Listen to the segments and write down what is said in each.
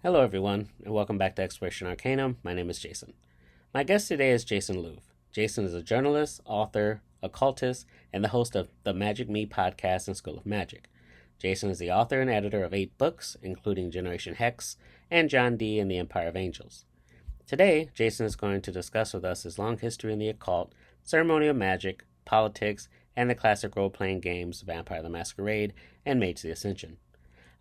Hello, everyone, and welcome back to Exploration Arcanum. My name is Jason. My guest today is Jason Louv. Jason is a journalist, author, occultist, and the host of the Magick Me podcast and School of Magick. Jason is the author and editor of 8 books, including Generation Hex and John Dee and the Empire of Angels. Today, Jason is going to discuss with us his long history in the occult, ceremonial magic, politics, and the classic role-playing games Vampire the Masquerade and Mage the Ascension.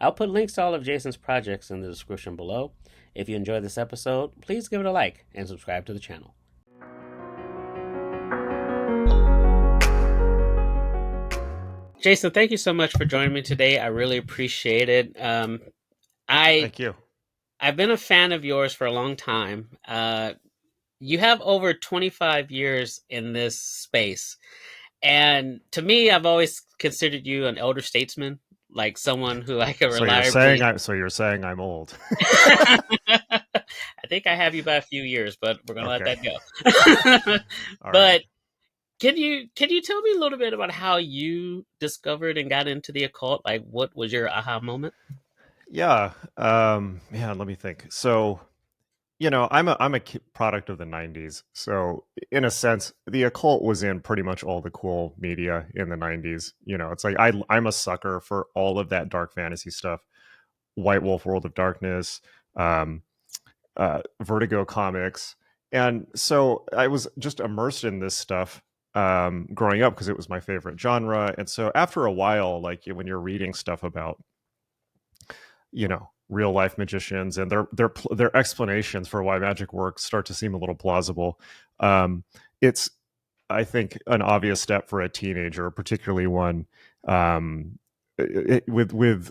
I'll put links to all of Jason's projects in the description below. If you enjoyed this episode, please give it a like and subscribe to the channel. Jason, thank you so much for joining me today. I really appreciate it. Thank you. I've been a fan of yours for a long time. You have over 25 years in this space. And to me, I've always considered you an elder statesman, like someone who I could reliably... So you're saying I'm old. I think I have you by a few years, but we're going to let that go. But right. can you tell me a little bit about how you discovered and got into the occult? Like, what was your aha moment? Yeah. Let me think. So, I'm a product of the 90s. So in a sense, the occult was in pretty much all the cool media in the 90s. It's like I'm a sucker for all of that dark fantasy stuff. White Wolf, World of Darkness, Vertigo comics. And so I was just immersed in this stuff growing up because it was my favorite genre. And so after a while, like when you're reading stuff about, real life magicians and their explanations for why magic works start to seem a little plausible. It's, I think, an obvious step for a teenager, particularly one with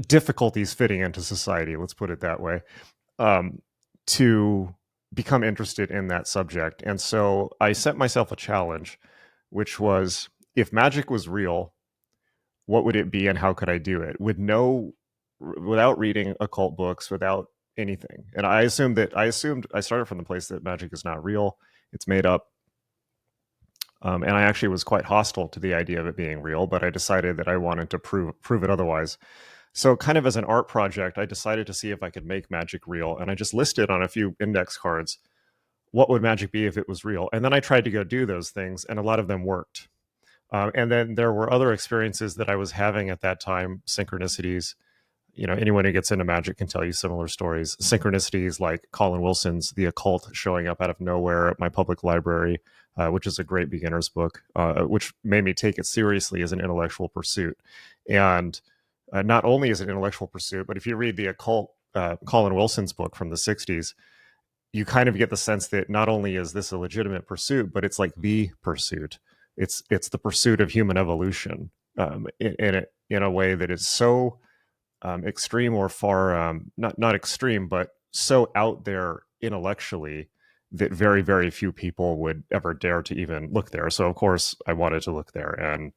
difficulties fitting into society. Let's put it that way. To become interested in that subject. And so I set myself a challenge, which was, if magic was real, what would it be and how could I do it without reading occult books, without anything? And I started from the place that magic is not real, it's made up. And I actually was quite hostile to the idea of it being real, but I decided that I wanted to prove it otherwise. So kind of as an art project, I decided to see if I could make magic real. And I just listed on a few index cards, what would magic be if it was real? And then I tried to go do those things, and a lot of them worked. And then there were other experiences that I was having at that time, synchronicities. Anyone who gets into magic can tell you similar stories. Synchronicities like Colin Wilson's The Occult showing up out of nowhere at my public library, which is a great beginner's book, which made me take it seriously as an intellectual pursuit. And not only is it an intellectual pursuit, but if you read The Occult, Colin Wilson's book from the 60s, you kind of get the sense that not only is this a legitimate pursuit, but it's like the pursuit. It's the pursuit of human evolution in a way that is so extreme or far, not extreme, but so out there intellectually that very, very few people would ever dare to even look there. So of course I wanted to look there, and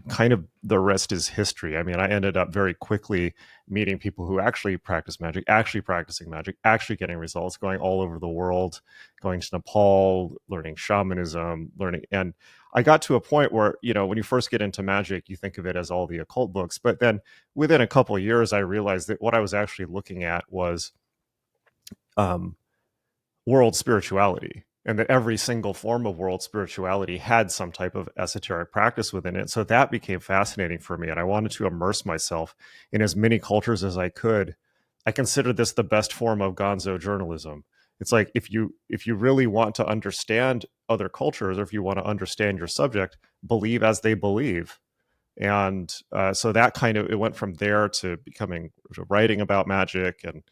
kind of the rest is history. I mean, I ended up very quickly meeting people who actually practice magic, actually practicing magic, actually getting results, going all over the world, going to Nepal, learning shamanism, and I got to a point where, when you first get into magic, you think of it as all the occult books. But then within a couple of years, I realized that what I was actually looking at was world spirituality, and that every single form of world spirituality had some type of esoteric practice within it. So that became fascinating for me, and I wanted to immerse myself in as many cultures as I could. I considered this the best form of gonzo journalism. It's like, if you really want to understand other cultures, or if you want to understand your subject, believe as they believe. And so that it went from there to writing about magic, and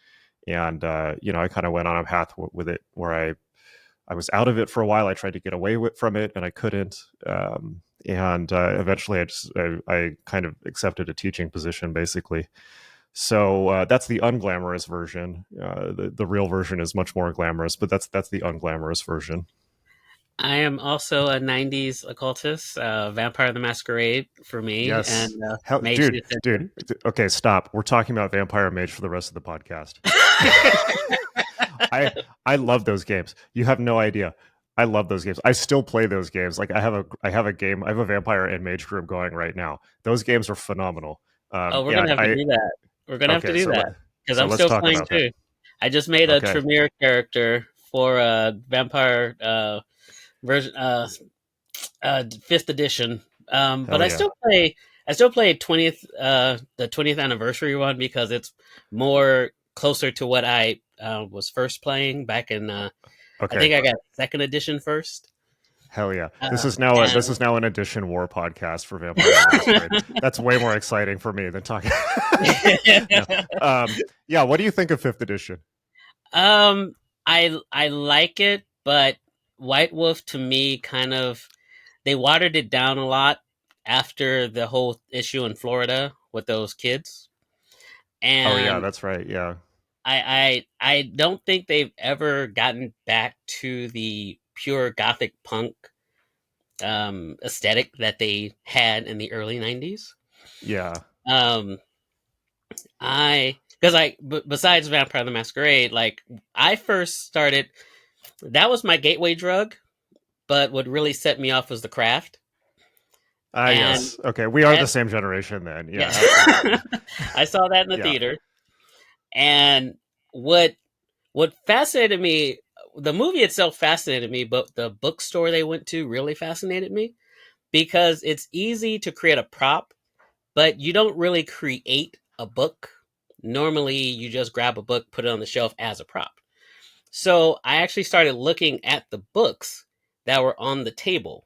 I kind of went on a path with it where I was out of it for a while. I tried to get away from it, and I couldn't. And eventually, I kind of accepted a teaching position, basically. So that's the unglamorous version. The real version is much more glamorous, but that's the unglamorous version. I am also a 90s occultist, Vampire the Masquerade for me. Yes. And Mage the Dude. Okay, stop. We're talking about Vampire Mage for the rest of the podcast. I love those games. You have no idea. I love those games. I still play those games. Like I have a Vampire and Mage group going right now. Those games are phenomenal. We're gonna have to do that. We're gonna have to do that. because So I'm let's still talk playing about that. too. I just made a Okay. Tremere character for a vampire version, fifth edition. But Hell yeah. I still play 20th, the 20th anniversary one because it's more closer to what I was first playing back in. I Okay. think I got second edition first. Hell yeah. This And is now an Edition War podcast for Vampire the Masquerade. That's way more exciting for me than talking. No. Yeah, what do you think of 5th edition? um, I like it, but White Wolf to me kind of they watered it down a lot after the whole issue in Florida with those kids, Oh yeah, and that's right. Yeah. I don't think they've ever gotten back to the pure gothic punk aesthetic that they had in the early 90s. Yeah. Um, I because besides Vampire the Masquerade, like I first started, that was my gateway drug. But what really set me off was the craft, Ah, and yes. Okay, we are the that same generation then. Yeah, yeah, absolutely. I saw that in the Yeah. theater. And what what fascinated me, the movie itself fascinated me, but the bookstore they went to really fascinated me because it's easy to create a prop, but you don't really create a book. Normally, you just grab a book, put it on the shelf as a prop. So I actually started looking at the books that were on the table,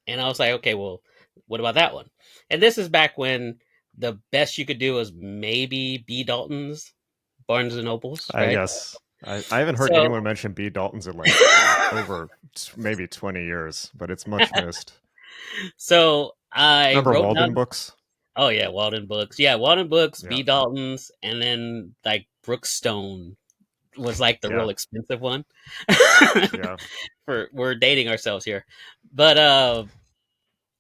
and I was like, okay, well, what about that one? And this is back when the best you could do was maybe B. Dalton's, Barnes and Nobles, I right? guess I haven't heard So anyone mention B. Dalton's in like over maybe 20 years, but it's much missed. so I Remember wrote Walden down, books? oh yeah, Walden Books. Yeah, Walden Books, Yeah. B. Dalton's, and then like Brookstone was like the Yeah. real expensive one. Yeah. For we're dating ourselves here. But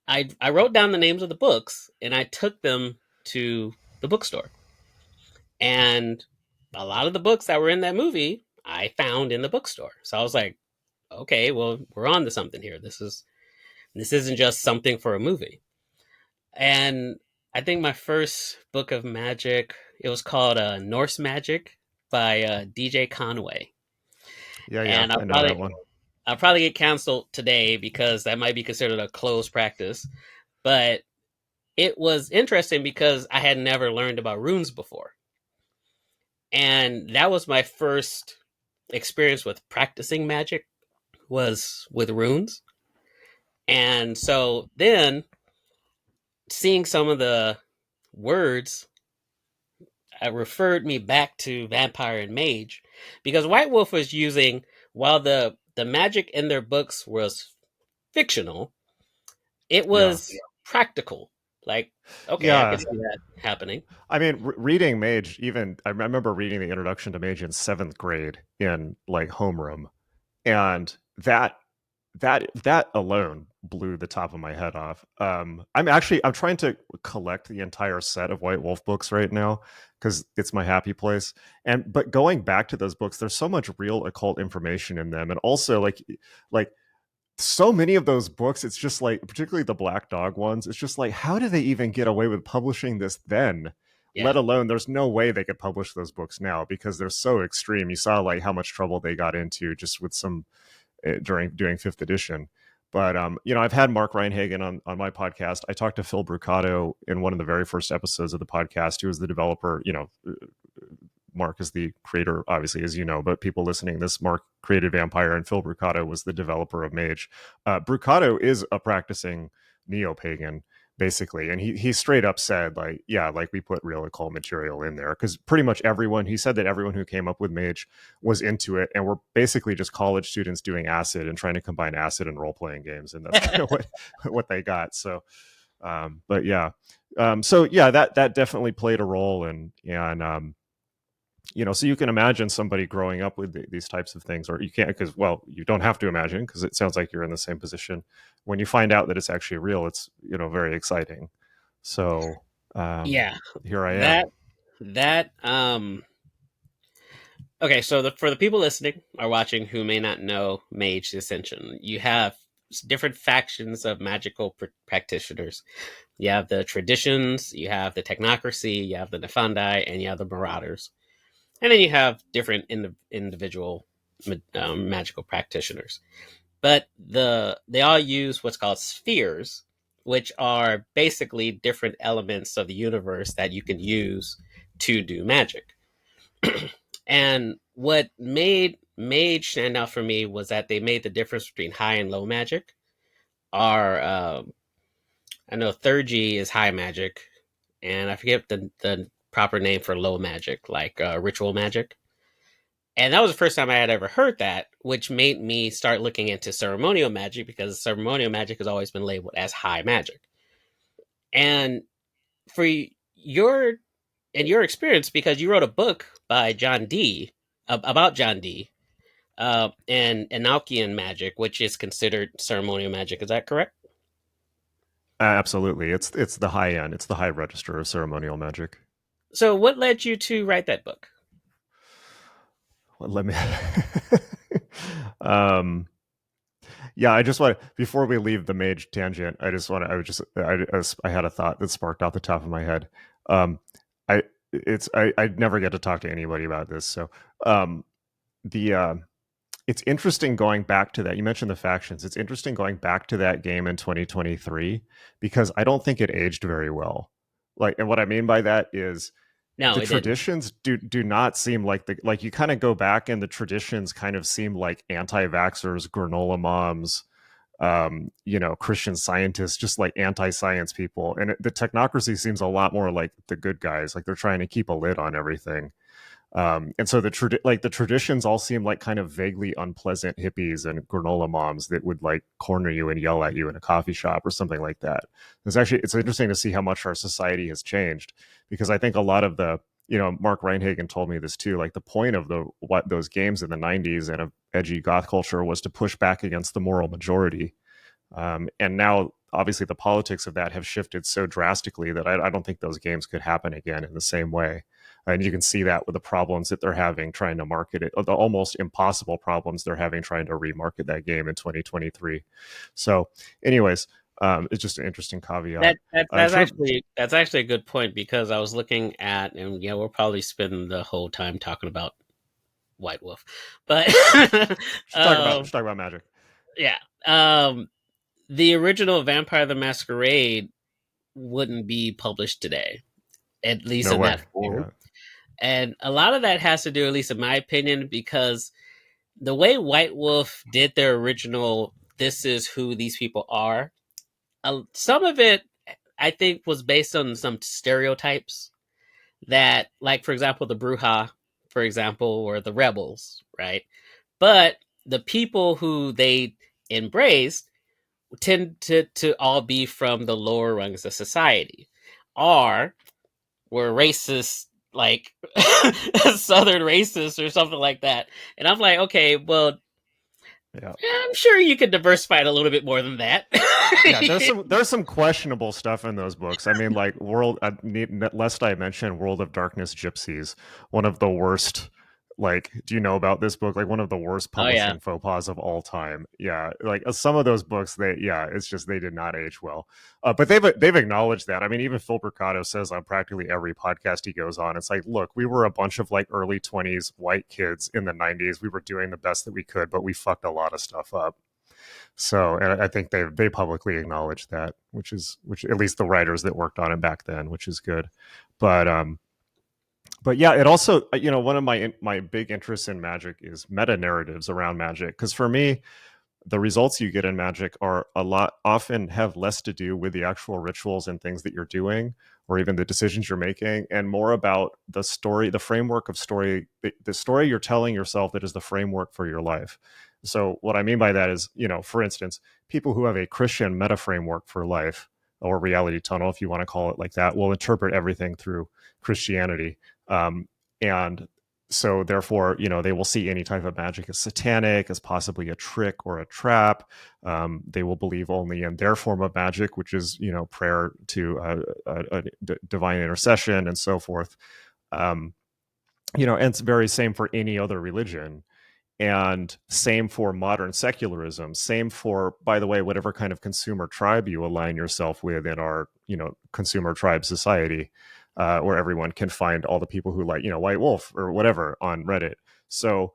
I wrote down the names of the books and I took them to the bookstore. And a lot of the books that were in that movie I found in the bookstore. So I was like, okay, well, we're on to something here. This isn't just something for a movie. And I think my first book of magic, it was called Norse Magic by DJ Conway. Yeah, yeah. And I know that one. I'll probably get canceled today because that might be considered a closed practice. But it was interesting because I had never learned about runes before. And that was my first experience with practicing magic was with runes. And so then seeing some of the words referred me back to vampire and mage because White Wolf was using, while the magic in their books was fictional, it Yeah. was practical. Like, okay, I could Yeah. see that happening. I mean, reading Mage, even I remember reading the introduction to Mage in 7th grade in like homeroom, and that alone blew the top of my head off. I'm trying to collect the entire set of White Wolf books right now because it's my happy place. But going back to those books, there's so much real occult information in them, and also like so many of those books, it's just like, particularly the Black Dog ones, it's just like, how do they even get away with publishing this then? Yeah. Let alone, there's no way they could publish those books now because they're so extreme. You saw like how much trouble they got into just with some during doing 5th edition. But I've had Mark Reinhagen on my podcast. I talked to Phil Brucato in one of the very first episodes of the podcast, who was the developer. Mark is the creator, obviously, as you know, but people listening, this Mark created Vampire, and Phil Brucato was the developer of Mage. Brucato is a practicing neo-pagan, basically, and he straight up said, like, yeah, like we put real occult material in there because pretty much everyone, he said that everyone who came up with Mage was into it, and we're basically just college students doing acid and trying to combine acid and role-playing games, and that's kind of what they got. So but yeah, so yeah, that definitely played a role, and so you can imagine somebody growing up with these types of things, or you can't, because, well, you don't have to imagine because it sounds like you're in the same position. When you find out that it's actually real, it's very exciting. So Yeah. here I am. That okay, so for the people listening or watching who may not know Mage Ascension, you have different factions of magical practitioners. You have the traditions, you have the technocracy, you have the Nefandi, and you have the marauders. and then you have different individual magical practitioners. But they all use what's called spheres, which are basically different elements of the universe that you can use to do magic. And what made Mage stand out for me was that they made the difference between high and low magic. Our I know third G is high magic, and I forget the proper name for low magic, like ritual magic. And that was the first time I had ever heard that, which made me start looking into ceremonial magic, because ceremonial magic has always been labeled as high magic. And for your in your experience, because you wrote a book by John Dee about John Dee and Enochian magic, which is considered ceremonial magic. Is that correct? Absolutely, it's the high end, it's the high register of ceremonial magic. So, what led you to write that book? Well, let me. um, yeah, I just want, before we leave the mage tangent, I just want to. I had a thought that sparked off the top of my head. Um, I never get to talk to anybody about this, so the it's interesting going back to that. You mentioned the factions. It's interesting going back to that game in 2023 because I don't think it aged very well. Like, and what I mean by that is No, the it didn't. traditions do not seem like you kind of go back and the traditions kind of seem like anti-vaxxers, granola moms, Christian scientists, just like anti-science people. And the technocracy seems a lot more like the good guys, like they're trying to keep a lid on everything. And so the traditions all seem like kind of vaguely unpleasant hippies and granola moms that would like corner you and yell at you in a coffee shop or something like that. It's interesting to see how much our society has changed, because I think a lot of the, Mark Reinhagen told me this too, like the point of those games in the 90s and of edgy goth culture was to push back against the moral majority. And now obviously the politics of that have shifted so drastically that I don't think those games could happen again in the same way. And you can see that with the problems that they're having trying to market it, the almost impossible problems they're having trying to remarket that game in 2023. So, anyways, it's just an interesting caveat. That's actually a good point, because I was looking at, and yeah, we'll probably spend the whole time talking about White Wolf, but Should talk about Magic. yeah, the original Vampire the Masquerade wouldn't be published today, at least No in way. that form. Yeah. And a lot of that has to do, at least in my opinion, because the way White Wolf did their original, this is who these people are, some of it I think was based on some stereotypes that, like, for example, the Bruja, for example, or the rebels, right? But the people who they embraced tend to all be from the lower rungs of society, or were racist, like Southern racist or something like that. And I'm like, okay, well, Yeah. I'm sure you could diversify it a little bit more than that. Yeah, there's some questionable stuff in those books. I mean, like lest I mention World of Darkness Gypsies, one of the worst. Like, do you know about this book? Like one of the worst Oh yeah. publishing faux pas of all time. Yeah, like some of those books, it's just they did not age well. But they've acknowledged that. I mean, even Phil Mercado says on practically every podcast he goes on, it's like, look, we were a bunch of like early 20s white kids in the 90s. We were doing the best that we could, but we fucked a lot of stuff up. So, and I think they publicly acknowledged that, which at least the writers that worked on it back then, which is good. But yeah, it also, one of my big interests in Magic is meta narratives around Magic, because for me, the results you get in Magic are often have less to do with the actual rituals and things that you're doing, or even the decisions you're making, and more about the story, the framework of story, the story you're telling yourself that is the framework for your life. So what I mean by that is, for instance, people who have a Christian meta framework for life, or reality tunnel, if you want to call it like that, will interpret everything through Christianity. And so therefore, they will see any type of magic as satanic, as possibly a trick or a trap. They will believe only in their form of magic, which is, prayer to divine intercession and so forth. And it's very same for any other religion. And same for modern secularism, same for, by the way, whatever kind of consumer tribe you align yourself with in our, consumer tribe society. where everyone can find all the people who like, White Wolf or whatever on Reddit. So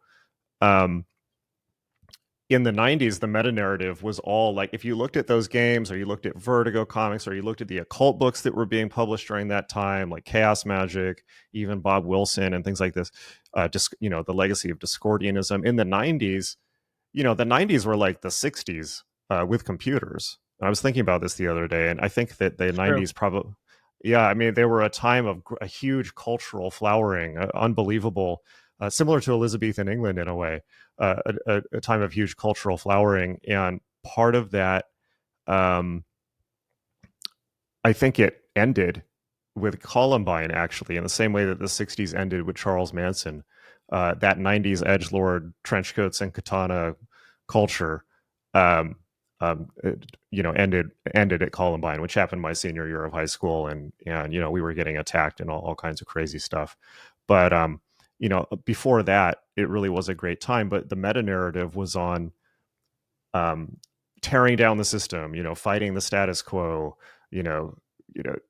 um, in the 90s, the meta narrative was all like, if you looked at those games or you looked at Vertigo comics or you looked at the occult books that were being published during that time, like Chaos Magic, even Bob Wilson and things like this, just, the legacy of Discordianism in the 90s, the 90s were like the 60s with computers. And I was thinking about this the other day, and I think that the True. 90s probably, yeah, I mean, they were a time of a huge cultural flowering, unbelievable, similar to Elizabethan England in a way, a time of huge cultural flowering. And part of that, um, I think it ended with Columbine, actually, in the same way that the 60s ended with Charles Manson. That 90s edgelord trenchcoats and katana culture, um, ended at Columbine, which happened my senior year of high school, and we were getting attacked and all kinds of crazy stuff. But before that, it really was a great time. But the meta narrative was on um, tearing down the system, fighting the status quo,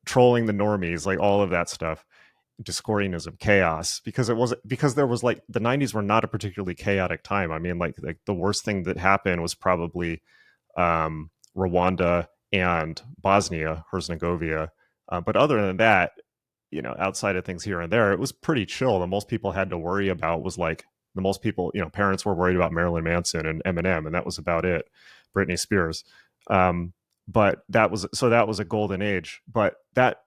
trolling the normies, like all of that stuff. Discordianism, chaos, because there was like the 90s were not a particularly chaotic time. I mean, like the worst thing that happened was probably Rwanda and Bosnia Herzegovina, but other than that, outside of things here and there, it was pretty chill. The most people had to worry about was like the most people, parents were worried about Marilyn Manson and Eminem, and that was about it. Britney Spears. But that was a golden age. But that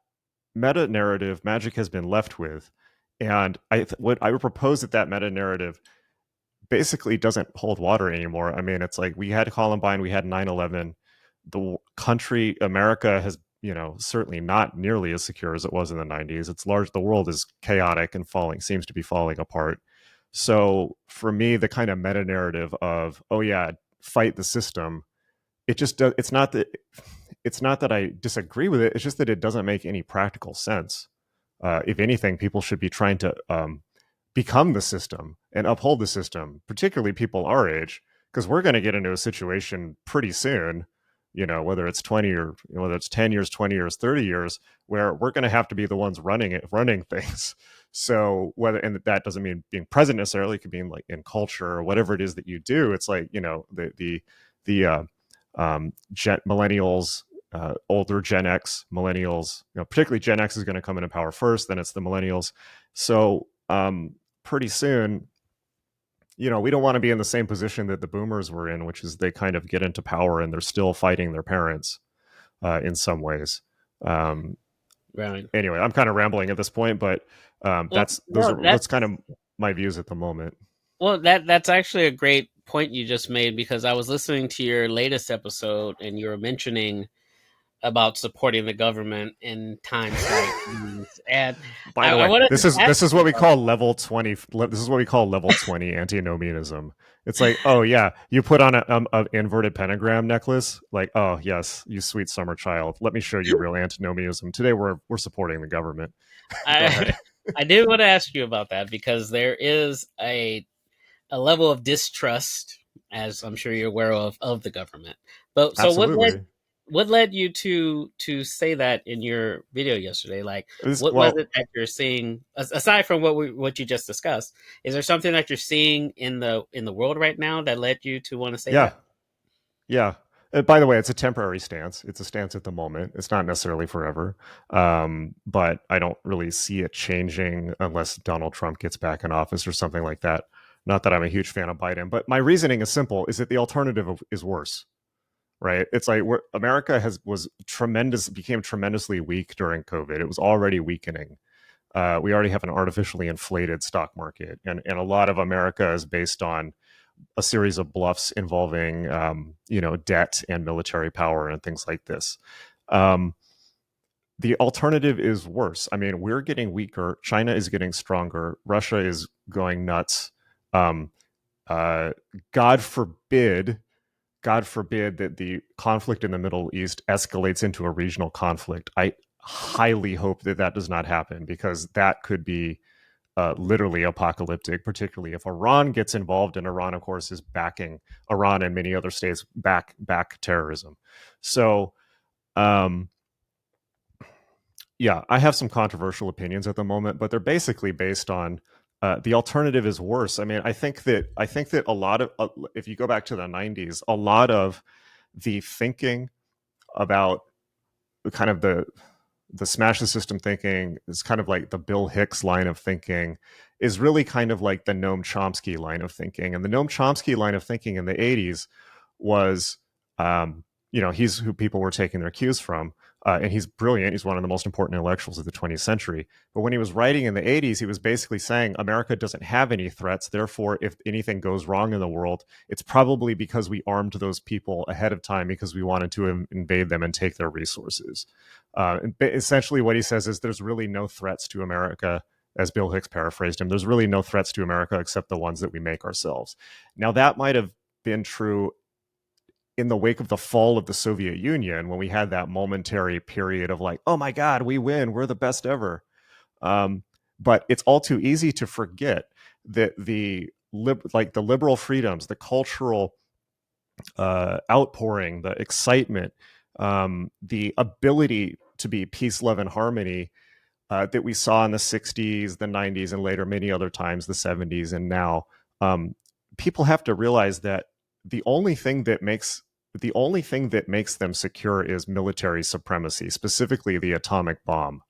meta narrative Magic has been left with, and what I would propose that meta narrative basically doesn't hold water anymore. I mean, it's like we had Columbine, we had 9/11. The country, America, has certainly not nearly as secure as it was in the 90s. It's large. The world is chaotic and seems to be falling apart. So for me, the kind of meta narrative of, oh yeah, fight the system, it just does. It's not that I disagree with it. It's just that it doesn't make any practical sense. If anything, people should be trying to become the system and uphold the system, particularly people our age, because we're going to get into a situation pretty soon, whether it's 20 or whether it's 10 years, 20 years, 30 years, where we're going to have to be the ones running things. So and that doesn't mean being present necessarily. It could mean like in culture or whatever it is that you do. It's like, the millennials, older Gen X, millennials, particularly Gen X is going to come into power first, then it's the millennials. So pretty soon, we don't want to be in the same position that the boomers were in, which is they kind of get into power and they're still fighting their parents in some ways. Right. Anyway, I'm kind of rambling at this point, but Well, no, that's kind of my views at the moment. well, that's actually a great point you just made, because I was listening to your latest episode and you were mentioning about supporting the government in times like these. And By the I way, wanted this to is ask this is you what we about call level 20. This is what we call level 20 antinomianism. It's like, oh yeah, you put on a inverted pentagram necklace. Like, oh yes, you sweet summer child. Let me show you real antinomianism. Today we're supporting the government. Go ahead. I I did want to ask you about that, because there is a level of distrust, as I'm sure you're aware of the government. But so Absolutely. what led you to say that in your video yesterday? Like, what was Well, it that you're seeing, aside from what you just discussed? Is there something that you're seeing in the world right now that led you to want to say yeah, that? yeah. By the way, it's a temporary stance. It's a stance at the moment. It's not necessarily forever. But I don't really see it changing unless Donald Trump gets back in office or something like that. Not that I'm a huge fan of Biden, but my reasoning is simple: is that the alternative is worse, right? It's like America became tremendously weak during COVID. It was already weakening. We already have an artificially inflated stock market, and a lot of America is based on a series of bluffs involving debt and military power and things like this. Um, the alternative is worse. I mean, we're getting weaker. China is getting stronger. Russia is going nuts. Um, uh, God forbid, God forbid that the conflict in the Middle East escalates into a regional conflict. I highly hope that does not happen, because that could be literally apocalyptic, particularly if Iran gets involved. And Iran, of course, is backing Iran and many other states back terrorism. So, um, yeah, I have some controversial opinions at the moment, but they're basically based on the alternative is worse. I mean, I think that a lot of if you go back to the '90s, a lot of the thinking about kind of the smash the system thinking is kind of like the Bill Hicks line of thinking is really kind of like the Noam Chomsky line of thinking. And the Noam Chomsky line of thinking in the 80s was, um, he's who people were taking their cues from. And he's brilliant. He's one of the most important intellectuals of the 20th century. But when he was writing in the 80s, he was basically saying America doesn't have any threats. Therefore, if anything goes wrong in the world, it's probably because we armed those people ahead of time because we wanted to invade them and take their resources. And essentially, what he says is there's really no threats to America, as Bill Hicks paraphrased him. There's really no threats to America except the ones that we make ourselves. Now, that might have been true in the wake of the fall of the Soviet Union, when we had that momentary period of like, oh my God, we win, we're the best ever. But it's all too easy to forget that the liberal freedoms, the cultural outpouring, the excitement, the ability to be peace, love, and harmony that we saw in the 60s, the 90s, and later many other times, the 70s, and now, people have to realize that the only thing that makes them secure is military supremacy, specifically the atomic bomb.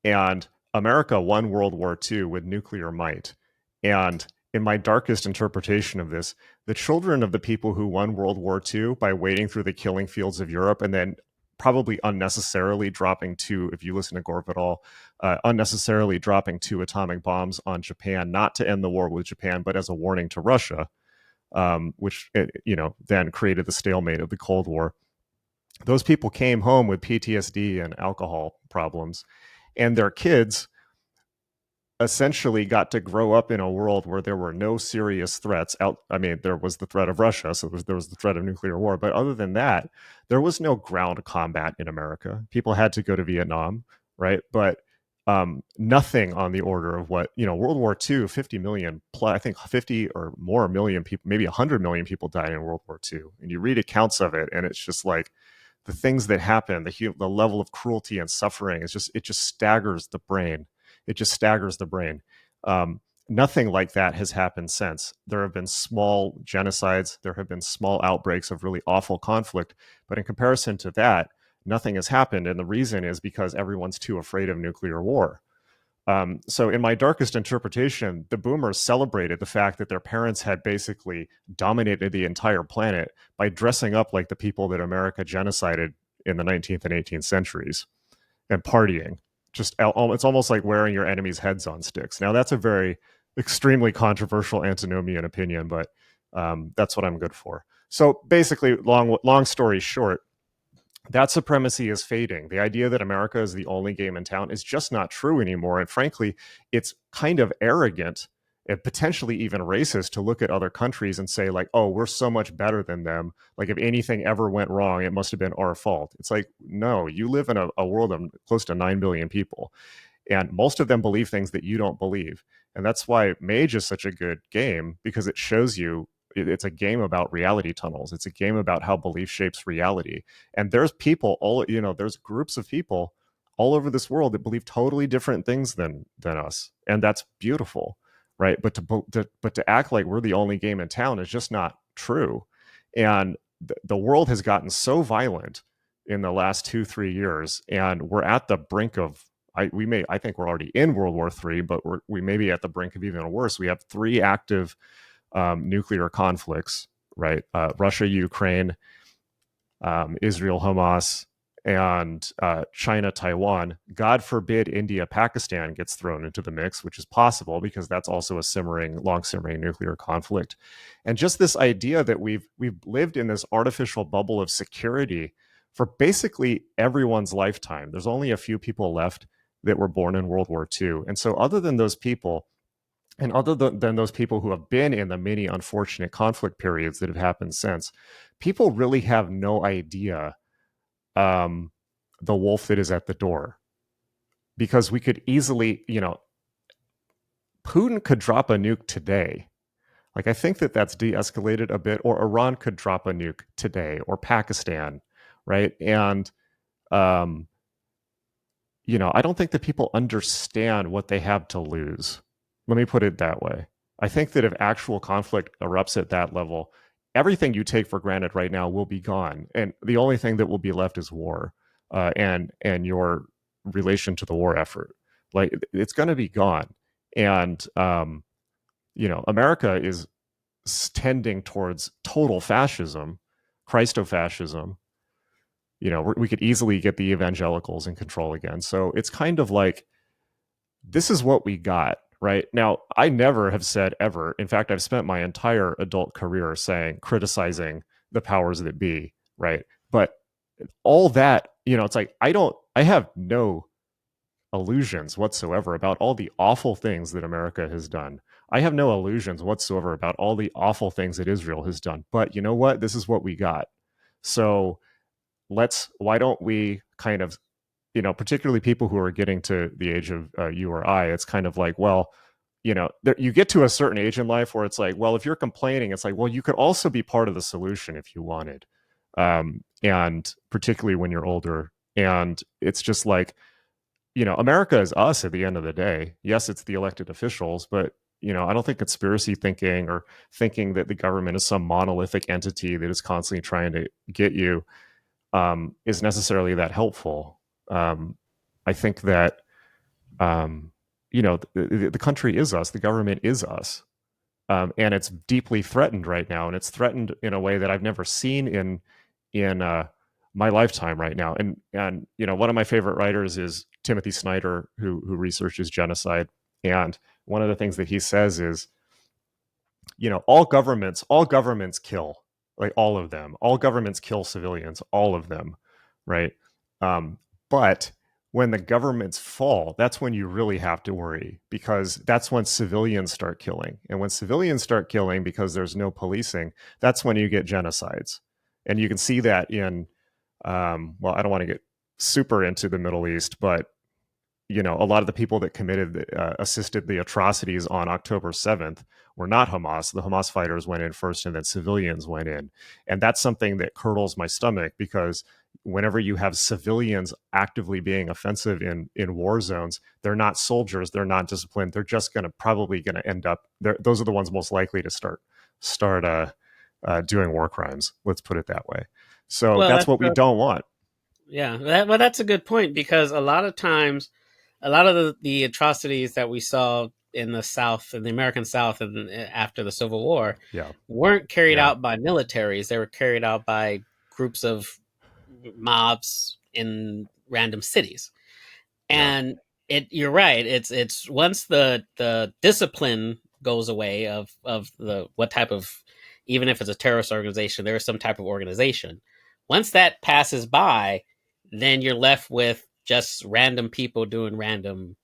And America won World War II with nuclear might. And in my darkest interpretation of this, the children of the people who won World War II by wading through the killing fields of Europe and then probably unnecessarily dropping two, if you listen to Gorf at all, unnecessarily dropping two atomic bombs on Japan, not to end the war with Japan, but as a warning to Russia, which then created the stalemate of the Cold War. Those people came home with PTSD and alcohol problems, and their kids essentially got to grow up in a world where there were no serious threats out. I mean, there was the threat of Russia, so there was the threat of nuclear war, but other than that, there was no ground combat in America. People had to go to Vietnam, right? But nothing on the order of what, World War II, 50 million plus, I think 50 or more million people, maybe 100 million people died in World War II. And you read accounts of it, and it's just like the things that happen, the level of cruelty and suffering it just staggers the brain. It just staggers the brain. Nothing like that has happened since. There have been small genocides. There have been small outbreaks of really awful conflict. But in comparison to that, nothing has happened. And the reason is because everyone's too afraid of nuclear war. So in my darkest interpretation, the boomers celebrated the fact that their parents had basically dominated the entire planet by dressing up like the people that America genocided in the 19th and 18th centuries and partying. It's almost like wearing your enemy's heads on sticks. Now, that's a very extremely controversial antinomian opinion, but that's what I'm good for. So basically, long story short, that supremacy is fading. The idea that America is the only game in town is just not true anymore. And frankly, it's kind of arrogant and potentially even racist to look at other countries and say, like, oh, we're so much better than them. Like, if anything ever went wrong, it must have been our fault. It's like, no, you live in a world of close to 9 billion people. And most of them believe things that you don't believe. And that's why Mage is such a good game, because it shows you it's a game about reality tunnels. It's a game about how belief shapes reality. And there's there's groups of people all over this world that believe totally different things than us. And that's beautiful, right? But to act like we're the only game in town is just not true. And the world has gotten so violent in the last 2-3 years, and we're at the brink of, I think we're already in World War III, but we may be at the brink of even worse. We have 3 active nuclear conflicts, right? Russia, Ukraine, Israel, Hamas, and China, Taiwan. God forbid India, Pakistan gets thrown into the mix, which is possible because that's also a long simmering nuclear conflict. And just this idea that we've lived in this artificial bubble of security for basically everyone's lifetime. There's only a few people left that were born in World War II. And so other than those people, and other than those people who have been in the many unfortunate conflict periods that have happened since, people really have no idea the wolf that is at the door. Because we could easily, Putin could drop a nuke today. Like, I think that's de-escalated a bit, or Iran could drop a nuke today, or Pakistan, right? And I don't think that people understand what they have to lose. Let me put it that way. I think that if actual conflict erupts at that level, everything you take for granted right now will be gone, and the only thing that will be left is war, and your relation to the war effort. Like, it's going to be gone, and America is tending towards total fascism, Christofascism. We could easily get the evangelicals in control again. So it's kind of like, this is what we got right now. I never have said ever. In fact, I've spent my entire adult career criticizing the powers that be, right? But all that, it's like, I have no illusions whatsoever about all the awful things that America has done. I have no illusions whatsoever about all the awful things that Israel has done. But you know what? This is what we got. So why don't we kind of, particularly people who are getting to the age of you or I, it's kind of like, well, you get to a certain age in life where it's like, well, if you're complaining, it's like, well, you could also be part of the solution if you wanted. And particularly when you're older. And it's just like, America is us at the end of the day. Yes, it's the elected officials, but I don't think conspiracy thinking or thinking that the government is some monolithic entity that is constantly trying to get you is necessarily that helpful. I think that the country is us, the government is us, and it's deeply threatened right now, and it's threatened in a way that I've never seen in my lifetime right now. And one of my favorite writers is Timothy Snyder, who researches genocide, and one of the things that he says is, all governments kill, like all of them. All governments kill civilians, all of them, right? But when the governments fall, that's when you really have to worry, because that's when civilians start killing. And when civilians start killing because there's no policing, that's when you get genocides. And you can see that in, well, I don't want to get super into the Middle East, but a lot of the people that assisted the atrocities on October 7th were not Hamas. The Hamas fighters went in first, and then civilians went in. And that's something that curdles my stomach, because whenever you have civilians actively being offensive in war zones, they're not soldiers, they're not disciplined, they're just probably going to end up, those are the ones most likely to start doing war crimes. Let's put it that way. So that's what we don't want. Yeah, that's a good point, because a lot of times, a lot of the atrocities that we saw in the South, in the American South, and after the Civil War, weren't carried out by militaries. They were carried out by groups of mobs in random cities. And you're right. It's once the discipline goes away of the what type of, even if it's a terrorist organization, there is some type of organization. Once that passes by, then you're left with just random people doing random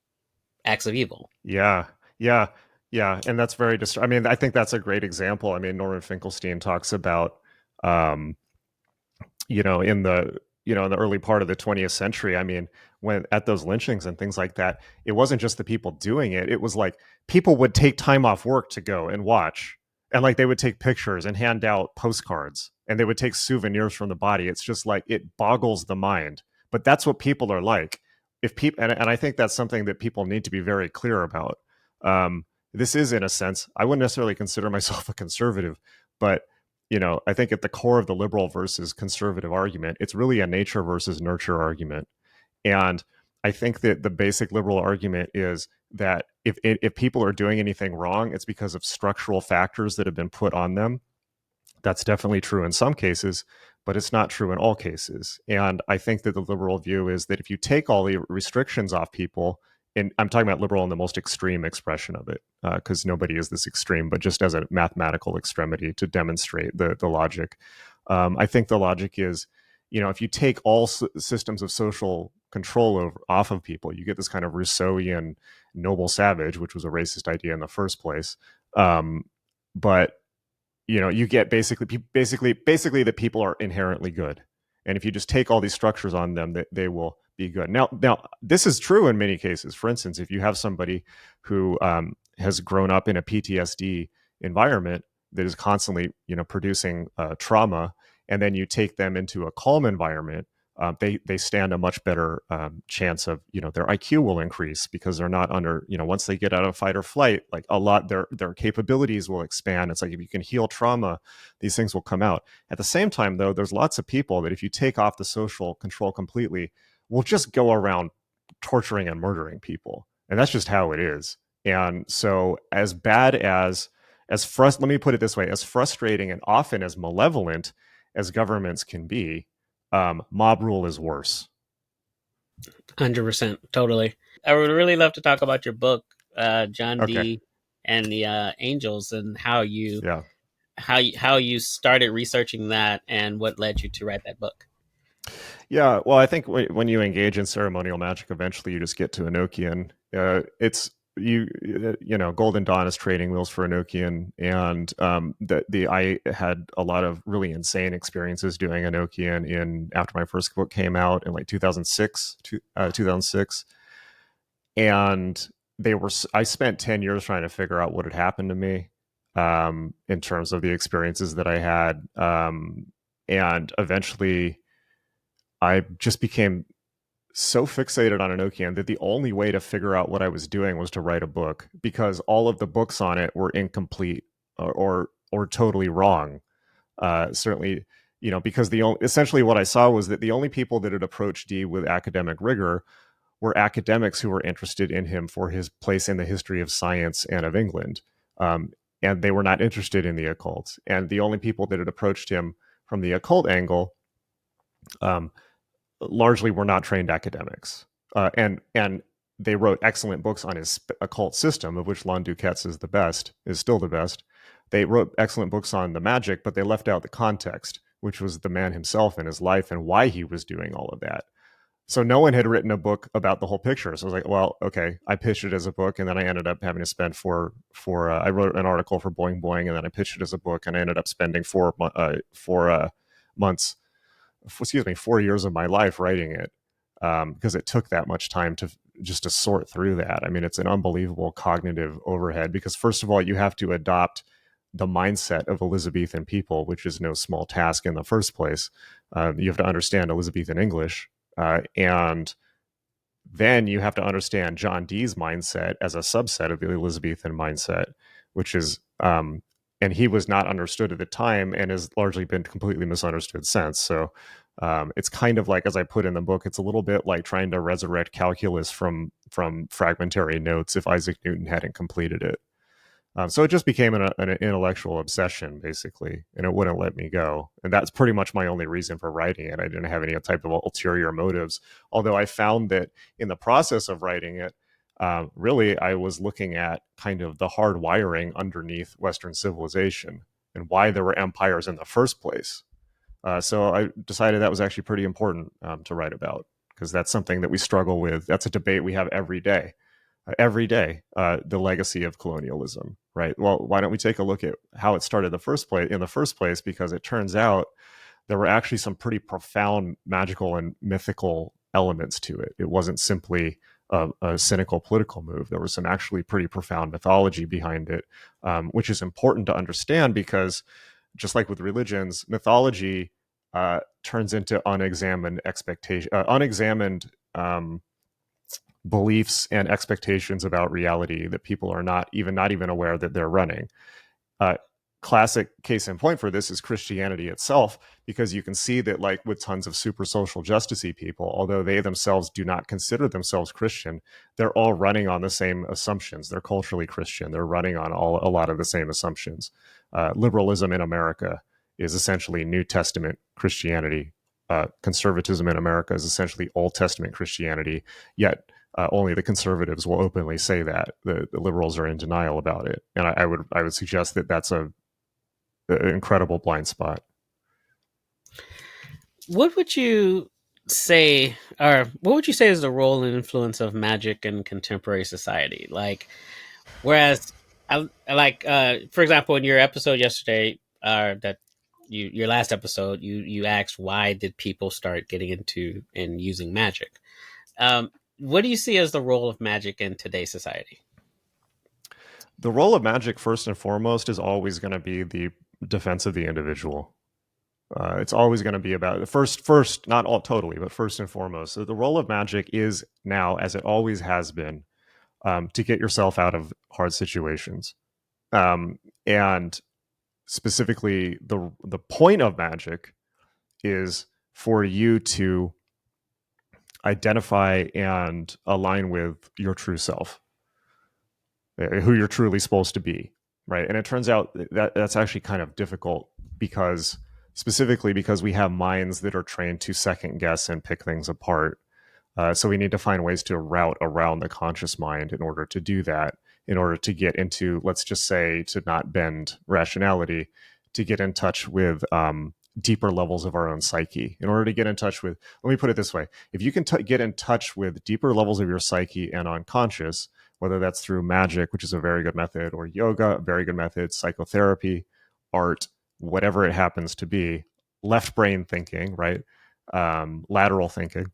acts of evil. Yeah. And that's very I think that's a great example. I mean, Norman Finkelstein talks about, in the early part of the 20th century, I mean, when at those lynchings and things like that, it wasn't just the people doing it. It was like people would take time off work to go and watch. And like, they would take pictures and hand out postcards, and they would take souvenirs from the body. It's just like, it boggles the mind. But that's what people are like. If people, and I think that's something that people need to be very clear about. This is, in a sense, I wouldn't necessarily consider myself a conservative, but I think at the core of the liberal versus conservative argument, it's really a nature versus nurture argument. And I think that the basic liberal argument is that if people are doing anything wrong, it's because of structural factors that have been put on them. That's definitely true in some cases, but it's not true in all cases. And I think that the liberal view is that if you take all the restrictions off people, and I'm talking about liberal in the most extreme expression of it, because nobody is this extreme, but just as a mathematical extremity to demonstrate the logic. I think the logic is, if you take all systems of social control off of people, you get this kind of Rousseauian noble savage, which was a racist idea in the first place. But you get basically that people are inherently good, and if you just take all these structures on them, they will be good. Now, this is true in many cases. For instance, if you have somebody who has grown up in a PTSD environment that is constantly, producing trauma, and then you take them into a calm environment they stand a much better chance of, their IQ will increase because they're not under, once they get out of fight or flight, like a lot, their capabilities will expand. It's like if you can heal trauma, these things will come out. At the same time, though, there's lots of people that if you take off the social control completely, will just go around torturing and murdering people, and that's just how it is. And so, as bad let me put it this way, as frustrating and often as malevolent as governments can be, mob rule is worse. 100%, totally. I would really love to talk about your book, John Okay. Dee and the Angels, and how you Yeah. how you started researching that and what led you to write that book. Yeah. Well, I think when you engage in ceremonial magic, eventually you just get to Enochian. It's Golden Dawn is training wheels for Enochian, and I had a lot of really insane experiences doing Enochian after my first book came out in like 2006, and I spent 10 years trying to figure out what had happened to me, in terms of the experiences that I had, and eventually I just became so fixated on Enochian that the only way to figure out what I was doing was to write a book, because all of the books on it were incomplete or totally wrong. Certainly, because essentially what I saw was that the only people that had approached Dee with academic rigor were academics who were interested in him for his place in the history of science and of England. And they were not interested in the occult. And the only people that had approached him from the occult angle, largely were not trained academics. And they wrote excellent books on his occult system, of which Lon Duquette's is still the best. They wrote excellent books on the magic, but they left out the context, which was the man himself and his life and why he was doing all of that. So no one had written a book about the whole picture. So I was like, well, okay. I pitched it as a book, and then I ended up having to spend I wrote an article for Boing Boing, and then I pitched it as a book, and I ended up spending 4 months, 4 years of my life writing it, because it took that much time to sort through that. I mean, it's an unbelievable cognitive overhead, because first of all, you have to adopt the mindset of Elizabethan people, which is no small task in the first place. You have to understand Elizabethan English, and then you have to understand John Dee's mindset as a subset of the Elizabethan mindset, which is, and he was not understood at the time and has largely been completely misunderstood since. So it's kind of like, as I put in the book, it's a little bit like trying to resurrect calculus from fragmentary notes if Isaac Newton hadn't completed it. So it just became an intellectual obsession, basically, and it wouldn't let me go. And that's pretty much my only reason for writing it. I didn't have any type of ulterior motives, although I found that in the process of writing it, really, I was looking at kind of the hard wiring underneath Western civilization and why there were empires in the first place. So I decided that was actually pretty important to write about, because that's something that we struggle with. That's a debate we have every day. The legacy of colonialism, right? Well, why don't we take a look at how it started in the first place? Because it turns out there were actually some pretty profound magical and mythical elements to it. It wasn't simply a cynical political move. There was some actually pretty profound mythology behind it, which is important to understand, because just like with religions, mythology turns into unexamined beliefs and expectations about reality that people are not even aware that they're running. Classic case in point for this is Christianity itself, because you can see that, like with tons of super social justicey people, although they themselves do not consider themselves Christian, they're all running on the same assumptions. They're culturally Christian. They're running on a lot of the same assumptions. Liberalism in America is essentially New Testament Christianity. Conservatism in America is essentially Old Testament Christianity, yet only the conservatives will openly say that. The liberals are in denial about it, and I would suggest that that's an incredible blind spot. What would you say, or what would you say is the role and influence of magic in contemporary society? Like, whereas, for example, in your episode yesterday, your last episode, you asked why did people start getting into and using magic. What do you see as the role of magic in today's society? The role of magic, first and foremost, is always going to be the defense of the individual. It's always going to be about first, not all totally, but first and foremost. So the role of magic is now, as it always has been, to get yourself out of hard situations. And specifically, the point of magic is for you to identify and align with your true self, who you're truly supposed to be, right? And it turns out that that's actually kind of difficult because specifically because we have minds that are trained to second guess and pick things apart. So we need to find ways to route around the conscious mind in order to do that, in order to get into, let's just say, to not bend rationality, to get in touch with deeper levels of our own psyche. In order to get in touch with, let me put it this way: if you can get in touch with deeper levels of your psyche and unconscious, whether that's through magic, which is a very good method, or yoga, a very good method, psychotherapy, art, whatever it happens to be, left brain thinking, right? Lateral thinking,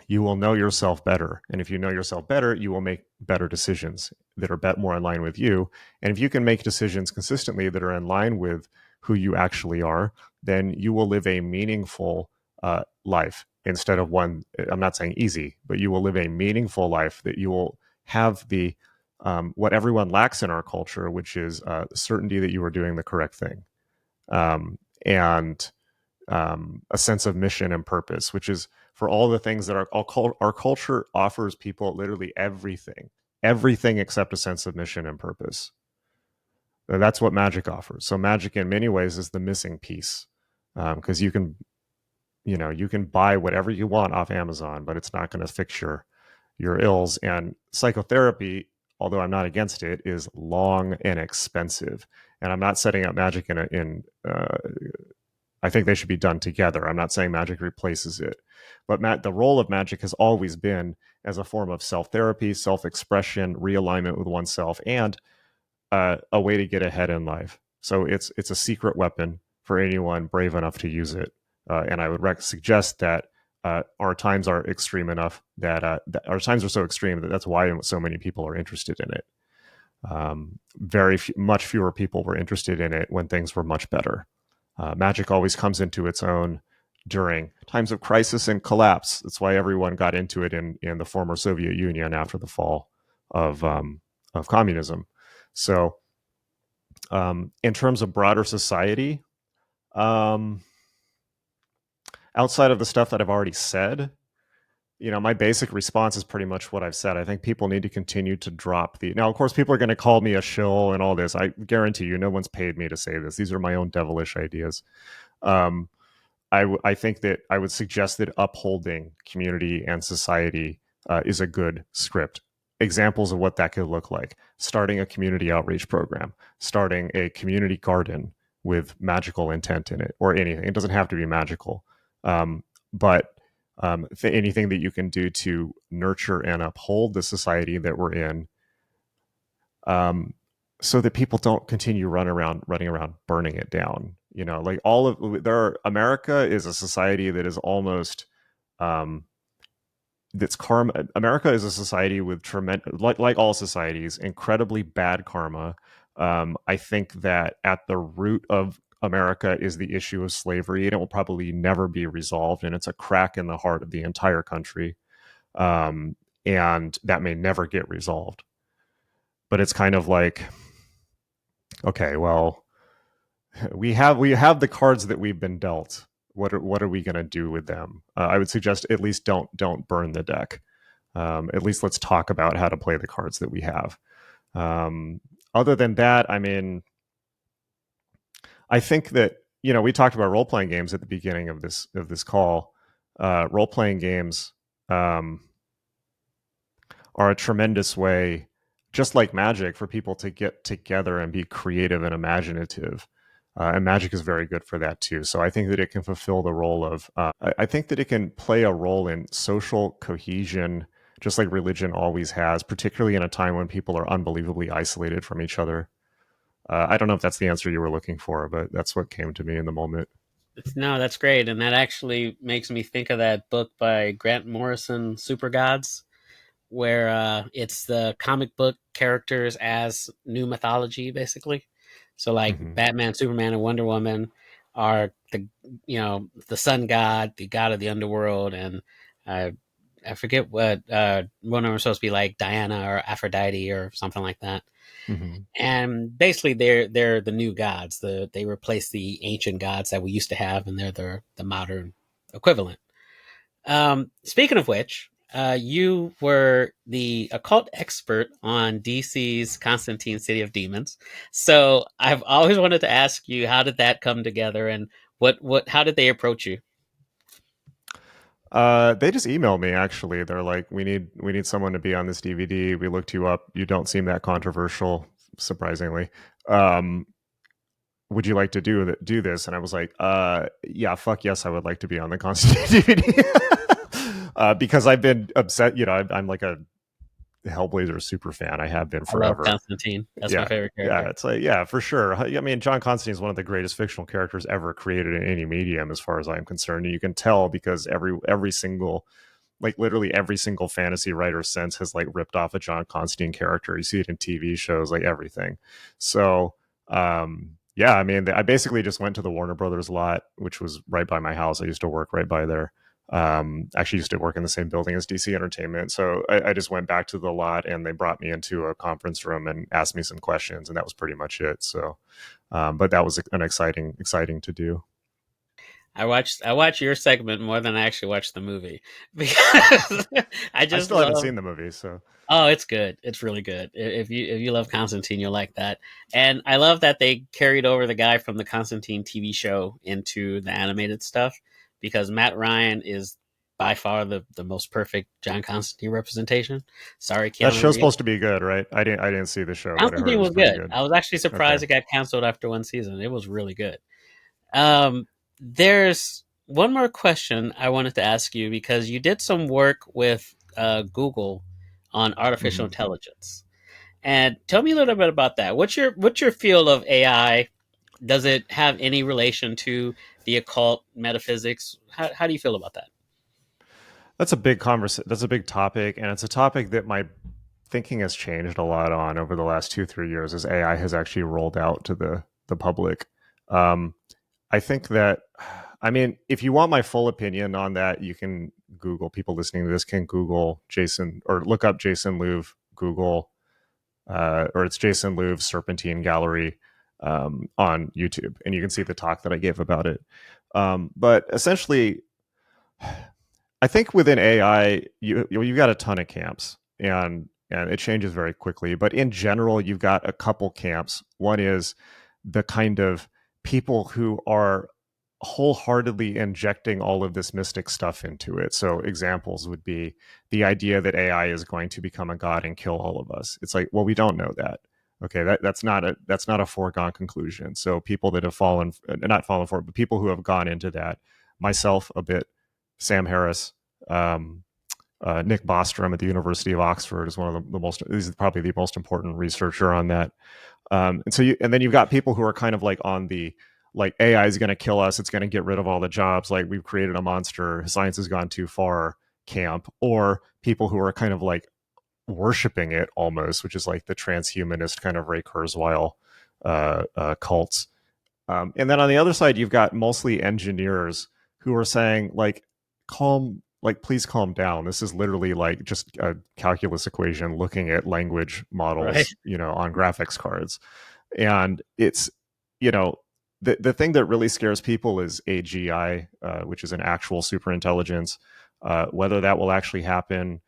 you will know yourself better. And if you know yourself better, you will make better decisions that are more in line with you. And if you can make decisions consistently that are in line with who you actually are, then you will live a meaningful life instead of one, I'm not saying easy, but you will live a meaningful life that you will have the what everyone lacks in our culture, which is certainty that you are doing the correct thing, and a sense of mission and purpose, which is for all the things that our culture offers people literally everything except a sense of mission and purpose. That's what magic offers. So magic in many ways is the missing piece, because you can buy whatever you want off Amazon, but it's not going to fix your ills. And psychotherapy, although I'm not against it, is long and expensive. And I'm not setting up magic in I think they should be done together. I'm not saying magic replaces it, but the role of magic has always been as a form of self-therapy, self-expression, realignment with oneself, and a way to get ahead in life. So it's a secret weapon for anyone brave enough to use it. And I would suggest that our times are extreme enough that our times are so extreme that that's why so many people are interested in it. Much fewer people were interested in it when things were much better. Magic always comes into its own during times of crisis and collapse. That's why everyone got into it in the former Soviet Union after the fall of communism. So, in terms of broader society, outside of the stuff that I've already said, my basic response is pretty much what I've said. I think people need to continue to drop now, of course, people are going to call me a shill and all this. I guarantee you, no one's paid me to say this. These are my own devilish ideas. I think that I would suggest that upholding community and society is a good script. Examples of what that could look like: starting a community outreach program, starting a community garden with magical intent in it, or anything. It doesn't have to be magical, but anything that you can do to nurture and uphold the society that we're in, so that people don't continue running around burning it down. Like America is a society that is almost that's karma. America is a society with tremendous, like all societies, incredibly bad karma. I think that at the root of America is the issue of slavery, and it will probably never be resolved. And it's a crack in the heart of the entire country, and that may never get resolved. But it's kind of like, okay, well, we have the cards that we've been dealt. What are we going to do with them? I would suggest at least don't burn the deck. At least let's talk about how to play the cards that we have. Other than that, I mean, I think that we talked about role playing games at the beginning of this call. Role playing games are a tremendous way, just like magic, for people to get together and be creative and imaginative. And magic is very good for that too. So I think that it can fulfill the role of, I think that it can play a role in social cohesion, just like religion always has, particularly in a time when people are unbelievably isolated from each other. I don't know if that's the answer you were looking for, but that's what came to me in the moment. No, that's great. And that actually makes me think of that book by Grant Morrison, Super Gods, where it's the comic book characters as new mythology, basically. So like Mm-hmm. Batman, Superman, and Wonder Woman are the sun god, the god of the underworld, and uh, I forget what one of them was supposed to be like Diana or Aphrodite or something like that. Hmm. And basically, they're the new gods. They replace the ancient gods that we used to have, and they're the modern equivalent. Speaking of which, you were the occult expert on DC's Constantine City of Demons. So I've always wanted to ask you, how did that come together, and how did they approach you? They just emailed me actually. They're like, we need someone to be on this DVD. We looked you up. You don't seem that controversial, surprisingly. Um, would you like to do this? And I was like, yeah, fuck yes, I would like to be on the Constantine DVD. Because I've been upset. I'm like a Hellblazer super fan. I have been I love forever. Constantine. That's my Yeah, favorite yeah, character. it's like, yeah, for sure. I mean, John Constantine is one of the greatest fictional characters ever created in any medium, as far as I'm concerned. And you can tell because every single, like literally every single fantasy writer since has like ripped off a John Constantine character. You see it in TV shows, like everything. So, yeah, I mean, I basically just went to the Warner Brothers lot, which was right by my house. I used to work right by there. Actually used to work in the same building as DC Entertainment. So I just went back to the lot and they brought me into a conference room and asked me some questions, and that was pretty much it. So, but that was an exciting to do. I watch your segment more than I actually watch the movie because I I just still haven't love. seen the movie, so Oh, it's good. It's really good. If you love Constantine, you'll like that. And I love that they carried over the guy from the Constantine TV show into the animated stuff, because Matt Ryan is by far the most perfect John Constantine representation. Sorry, that Keanu show's Reeves. supposed to be good, right? I didn't see the show, but I heard it Constantine was was pretty good. good. I was actually Okay. surprised it got canceled after one season. It was really good. There's one more question I wanted to ask you, because you did some work with Google on artificial Hmm. intelligence. And tell me a little bit about that. What's your field of AI? Does it have any relation to the occult metaphysics? How do you feel about that? That's a big conversation. That's a big topic, and it's a topic that my thinking has changed a lot on over the last 2 3 years as AI has actually rolled out to the public. Um, I think that, I mean, if you want my full opinion on that, you can Google. People listening to this can Google Jason or look up Jason Louv. Google, or it's Jason Louv Serpentine Gallery on YouTube, and you can see the talk that I gave about it. But essentially, I think within AI, you've got a ton of camps, and it changes very quickly. But in general, you've got a couple camps. One is the kind of people who are wholeheartedly injecting all of this mystic stuff into it. So examples would be the idea that AI is going to become a god and kill all of us. It's like, well, we don't know that. Okay, that's not a foregone conclusion. So people that have fallen, not fallen for it, but people who have gone into that, myself a bit, Sam Harris, um, Nick Bostrom at the University of Oxford is one of the most. He's probably the most important researcher on that. And then you've got people who are kind of like on the like AI is going to kill us. It's going to get rid of all the jobs. Like we've created a monster. Science has gone too far. Camp, or people who are kind of like worshiping it almost, which is like the transhumanist kind of Ray Kurzweil cults. And then on the other side, you've got mostly engineers who are saying, like, calm, like, please calm down. This is literally like just a calculus equation looking at language Right. models, on graphics cards. And it's, you know, the thing that really scares people is AGI, which is an actual super intelligence. Whether that will actually happen,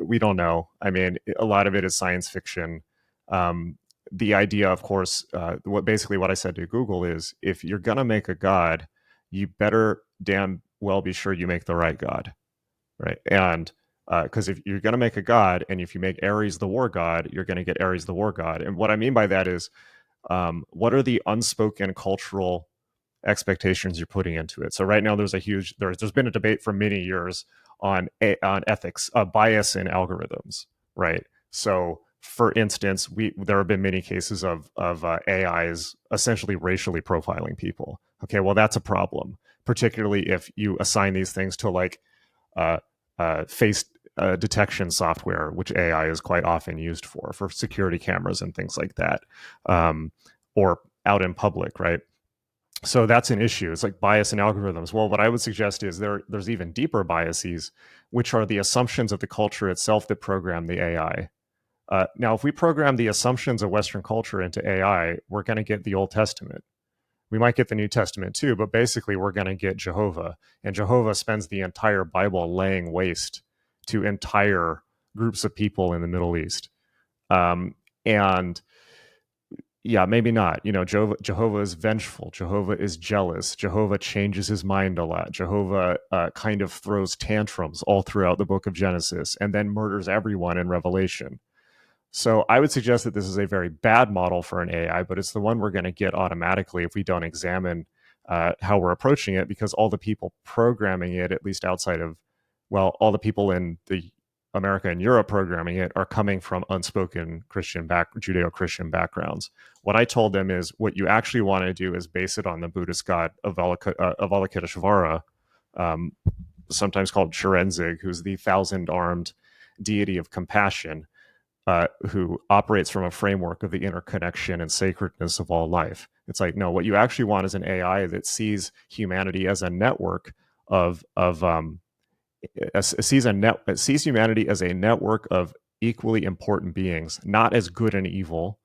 we don't know. I mean, a lot of it is science fiction. The idea, of course, what I said to Google is, if you're gonna make a god, you better damn well be sure you make the right god, right? And because if you're gonna make a god, and if you make Ares the war god, you're gonna get Ares the war god. And what I mean by that is, what are the unspoken cultural expectations you're putting into it? So right now, there's been a debate for many years on ethics, bias in algorithms, right? So, for instance, there have been many cases of AIs essentially racially profiling people. Okay, well, that's a problem, particularly if you assign these things to like uh, face detection software, which AI is quite often used for security cameras and things like that, or out in public, right? So that's an issue. It's like bias in algorithms. Well, what I would suggest is there's even deeper biases, which are the assumptions of the culture itself that program the AI. Now, if we program the assumptions of Western culture into AI, we're going to get the Old Testament. We might get the New Testament too, but basically we're going to get Jehovah. And Jehovah spends the entire Bible laying waste to entire groups of people in the Middle East. And yeah, maybe not. You know, Jehovah is vengeful. Jehovah is jealous. Jehovah changes his mind a lot. Jehovah kind of throws tantrums all throughout the book of Genesis and then murders everyone in Revelation. So I would suggest that this is a very bad model for an AI, but it's the one we're going to get automatically if we don't examine how we're approaching it, because all the people programming it, at least outside of, well, all the people in the America and Europe programming it are coming from unspoken Judeo-Christian backgrounds. What I told them is what you actually want to do is base it on the Buddhist god of Avalokiteshvara, sometimes called Shurenzig, who's the thousand-armed deity of compassion, who operates from a framework of the interconnection and sacredness of all life. It's like, no, what you actually want is an AI that sees humanity as a network sees humanity as a network of equally important beings, not as good and evil,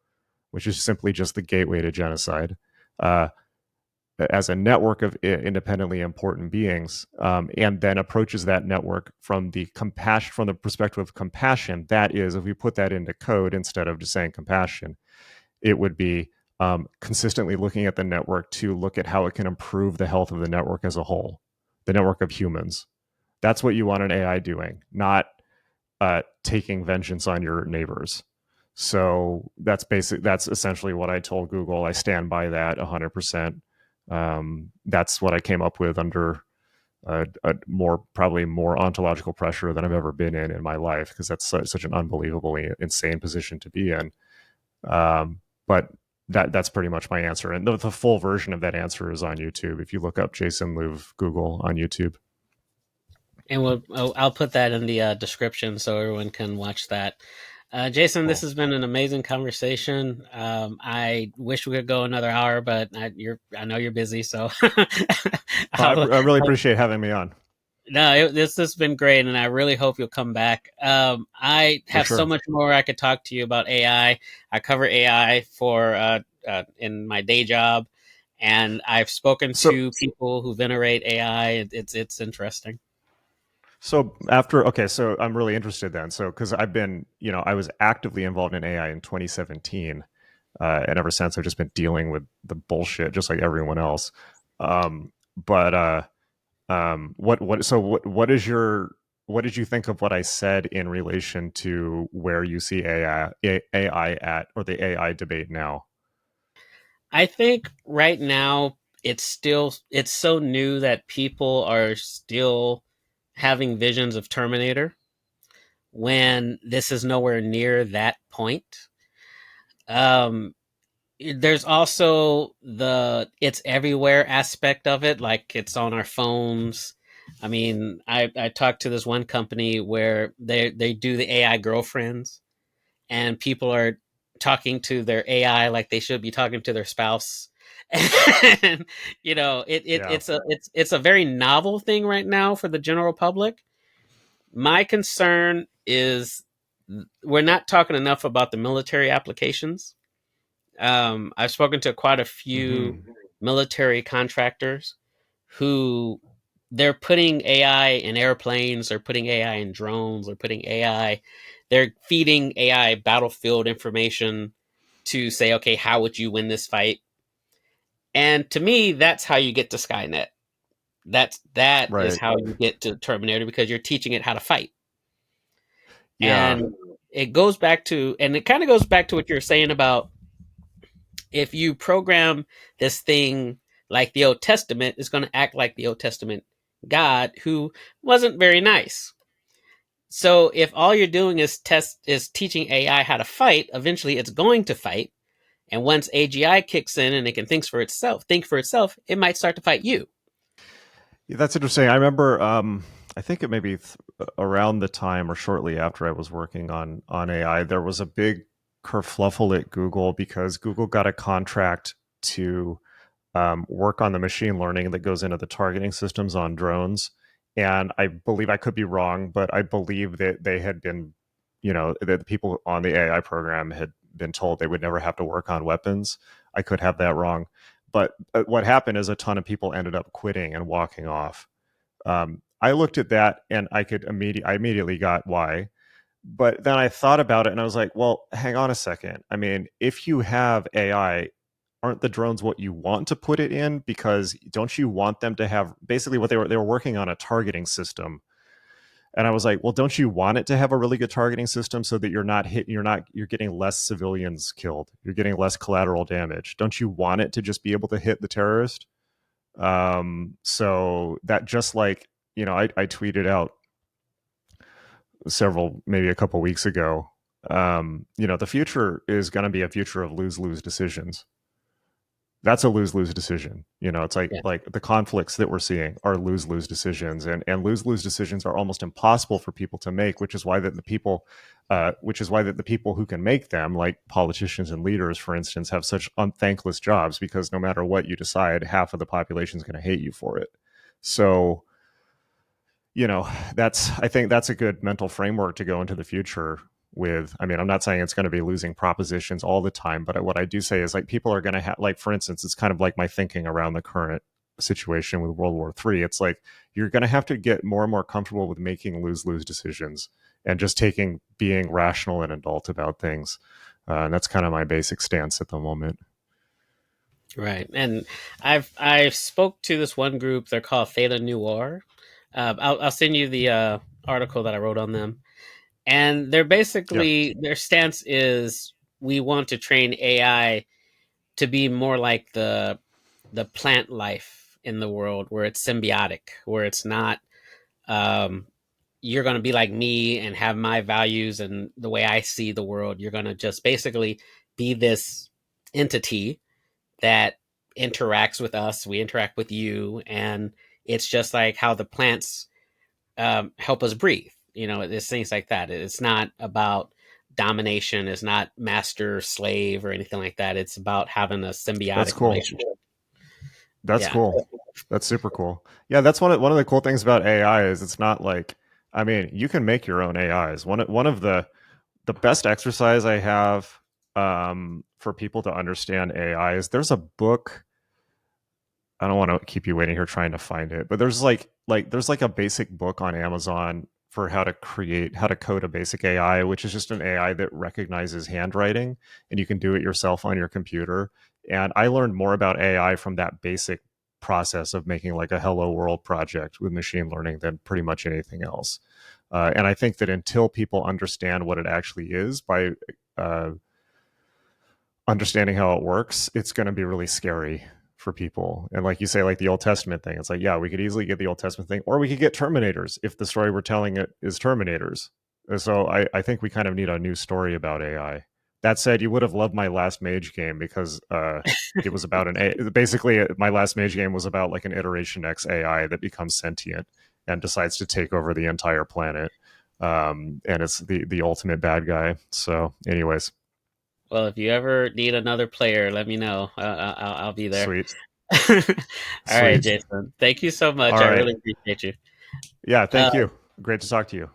which is simply just the gateway to genocide, as a network of independently important beings, and then approaches that network from the perspective of compassion. That is, if we put that into code instead of just saying compassion, it would be consistently looking at the network to look at how it can improve the health of the network as a whole, the network of humans. That's what you want an AI doing, not taking vengeance on your neighbors. So that's essentially what I told Google. I stand by that 100%. That's what I came up with under probably more ontological pressure than I've ever been in my life, because that's such an unbelievably insane position to be in. But that's pretty much my answer. And the full version of that answer is on YouTube. If you look up Jason Louv Google on YouTube. And I'll put that in the description so everyone can watch that. Jason, this has been an amazing conversation. I wish we could go another hour, but I know you're busy, so I really appreciate having me on. No, this has been great, and I really hope you'll come back. I have so much more I could talk to you about AI. I cover AI for in my day job, and I've spoken to people who venerate AI. It's interesting. So so I'm really interested then. So because I've been, I was actively involved in AI in 2017, and ever since I've just been dealing with the bullshit, just like everyone else. What did you think of what I said in relation to where you see AI at, or the AI debate now? I think right now it's so new that people are still having visions of Terminator when this is nowhere near that point. There's also the it's everywhere aspect of it, like it's on our phones. I mean, I talked to this one company where they do the AI girlfriends, and people are talking to their AI like they should be talking to their spouse. And it's a very novel thing right now for the general public. My concern is we're not talking enough about the military applications. I've spoken to quite a few military contractors who they're putting AI in airplanes, they're putting AI in drones, they're feeding AI battlefield information to say, okay, how would you win this fight? And to me, that's how you get to Skynet. That Right. is how you get to Terminator, because you're teaching it how to fight. Yeah. And it kind of goes back to what you're saying about if you program this thing like the Old Testament, it's going to act like the Old Testament God, who wasn't very nice. So if all you're doing is teaching AI how to fight, eventually it's going to fight. And once AGI kicks in and it can think for itself, it might start to fight you. Yeah, that's interesting. I remember, I think it may be around the time or shortly after I was working on AI, there was a big kerfluffle at Google because Google got a contract to work on the machine learning that goes into the targeting systems on drones. And I believe, I could be wrong, but I believe that they had been, that the people on the AI program had been told they would never have to work on weapons. I could have that wrong. But what happened is a ton of people ended up quitting and walking off. I looked at that and I immediately got why. But then I thought about it and I was like, well, hang on a second. I mean, if you have AI, aren't the drones what you want to put it in? Because don't you want them to have basically what they were working on a targeting system. And I was like, well, don't you want it to have a really good targeting system so that you're getting less civilians killed. You're getting less collateral damage. Don't you want it to just be able to hit the terrorist? So that just like, I tweeted out maybe a couple weeks ago, the future is going to be a future of lose-lose decisions. That's a lose-lose decision. It's like Yeah. like the conflicts that we're seeing are lose-lose decisions, and lose-lose decisions are almost impossible for people to make, which is why that the people who can make them, like politicians and leaders, for instance, have such unthankless jobs, because no matter what you decide, half of the population is going to hate you for it. So, I think that's a good mental framework to go into the future with. I mean, I'm not saying it's going to be losing propositions all the time, but what I do say is, like, people are going to have, like, for instance, it's kind of like my thinking around the current situation with World War III. It's like you're going to have to get more and more comfortable with making lose-lose decisions and just being rational and adult about things. And that's kind of my basic stance at the moment. Right. And I've spoke to this one group. They're called Theta Noir. I'll send you the article that I wrote on them. And they're Yeah, basically, their stance is we want to train AI to be more like the plant life in the world, where it's symbiotic, where it's not um, you're going to be like me and have my values and the way I see the world. You're going to just basically be this entity that interacts with us. We interact with you, and it's just like how the plants help us breathe. It's things like that. It's not about domination. It's not master slave or anything like that. It's about having a that's symbiotic cool. relationship. That's Yeah. cool. That's super cool. Yeah, that's one of the cool things about AI is it's not like, I mean, you can make your own AIs. One of the best exercise I have, for people to understand AI is, there's a book. I don't want to keep you waiting here trying to find it, but there's like a basic book on Amazon for how to code a basic AI, which is just an AI that recognizes handwriting, and you can do it yourself on your computer. And I learned more about AI from that basic process of making like a hello world project with machine learning than pretty much anything else. And I think that until people understand what it actually is by uh, understanding how it works, it's going to be really scary for people. And like you say, like the Old Testament thing, it's like, yeah, we could easily get the Old Testament thing, or we could get Terminators if the story we're telling it is Terminators. So I think we kind of need a new story about AI. That said, you would have loved my last Mage game, because it was about basically my last Mage game was about like an Iteration X AI that becomes sentient and decides to take over the entire planet. And it's the ultimate bad guy. So, anyways, Well, if you ever need another player, let me know. I'll be there. sweet. All right, Sweet. Jason. Thank you so much. All I right. really appreciate you. Yeah, Uh, thank you. Great to talk to you.